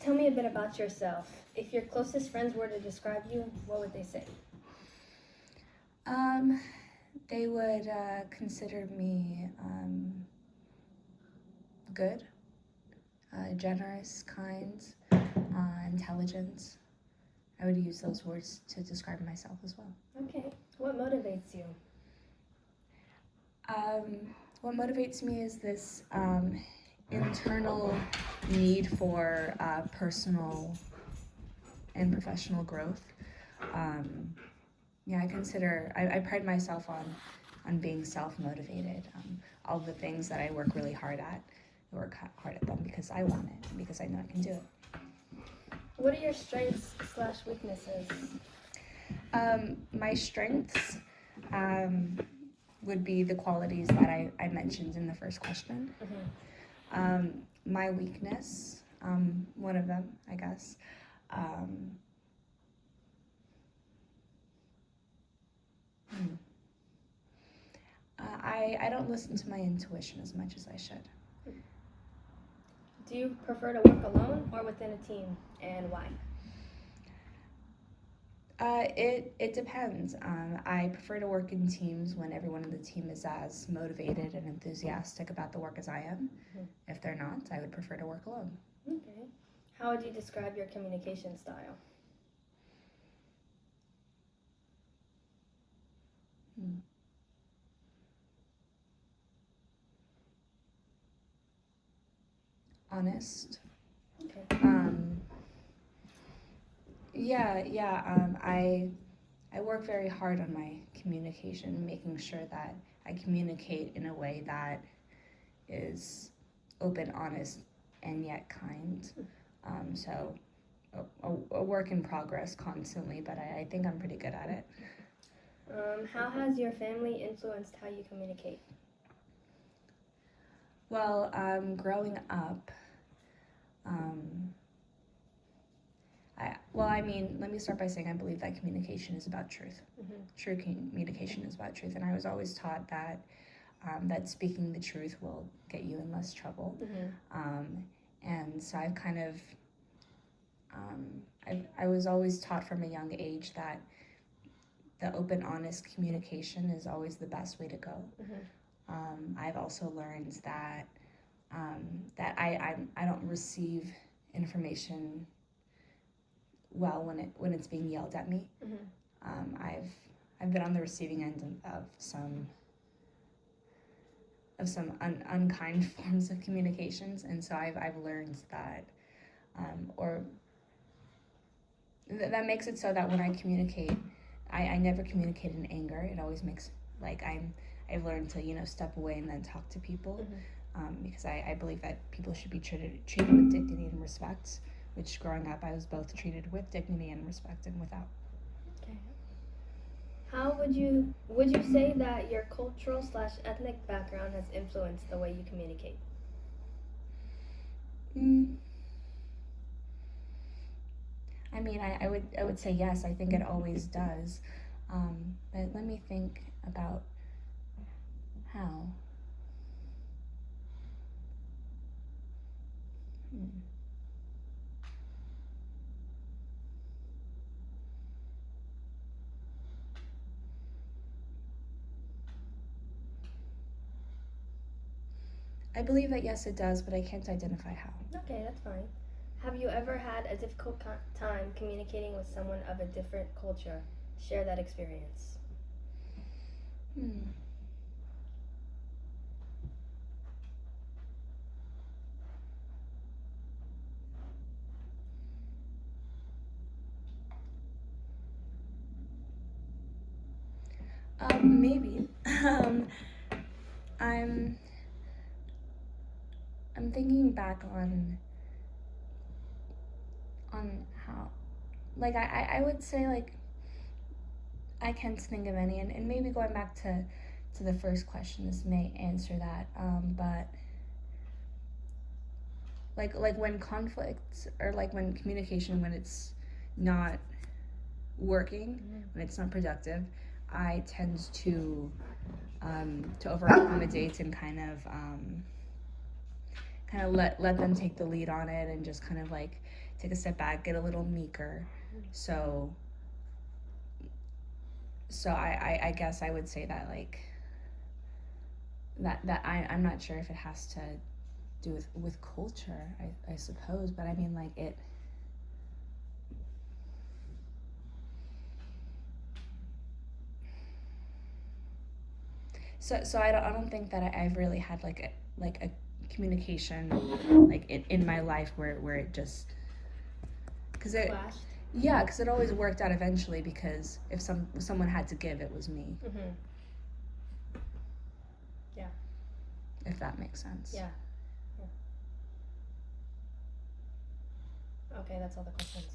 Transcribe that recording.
Tell me a bit about yourself. If your closest friends were to describe you, what would they say? They would consider me good, generous, kind, intelligent. I would use those words to describe myself as well. Okay. What motivates you? What motivates me is this internal need for personal and professional growth. I pride myself on being self-motivated. All the things that I work really hard at, I work hard at them because I want it, because I know I can do it. What are your strengths / weaknesses? My strengths would be the qualities that I mentioned in the first question. Mm-hmm. My weakness, one of them, I guess. I don't listen to my intuition as much as I should. Do you prefer to work alone or within a team, and why? It depends. I prefer to work in teams when everyone in the team is as motivated and enthusiastic about the work as I am. Mhm. If they're not, I would prefer to work alone. Okay. How would you describe your communication style? Honest. Okay. I work very hard on my communication, making sure that I communicate in a way that is open, honest, and yet kind. So a work in progress constantly, but I think I'm pretty good at it. How has your family influenced how you communicate? Well, growing up, let me start by saying I believe that communication is about truth. Mm-hmm. True communication is about truth, and I was always taught that that speaking the truth will get you in less trouble. Mm-hmm. And so I've kind of, I was always taught from a young age that the open, honest communication is always the best way to go. Mm-hmm. I've also learned that I don't receive information well when it's being yelled at me. Mm-hmm. I've been on the receiving end of some unkind forms of communications, and so I've learned that, that makes it so that when I communicate, I never communicate in anger. It always makes I've learned to step away and then talk to people. Mm-hmm. Because I believe that people should be treated with dignity and respect, which growing up I was both treated with dignity and respect and without. Okay. How would you say that your cultural / ethnic background has influenced the way you communicate? I would say yes. I think it always does. But let me think about how. I believe that yes, it does, but I can't identify how. Okay, that's fine. Have you ever had a difficult time communicating with someone of a different culture? Share that experience. Maybe. I'm thinking back on how, I would say I can't think of any, and maybe going back to the first question, this may answer that. But when conflict or when communication, when it's not working, when it's not productive, I tend to over accommodate and kind kind of let them take the lead on it and just kind of like take a step back, get a little meeker. So I guess I would say that like that I'm not sure if it has to do with culture, I suppose, but I mean like it. So I don't think that I've really had like a communication like in my life where it just because it Clashed. yeah because it always worked out eventually because if someone had to give, it was me. Mm-hmm. Yeah. If that makes sense. Yeah. Okay, that's all the questions.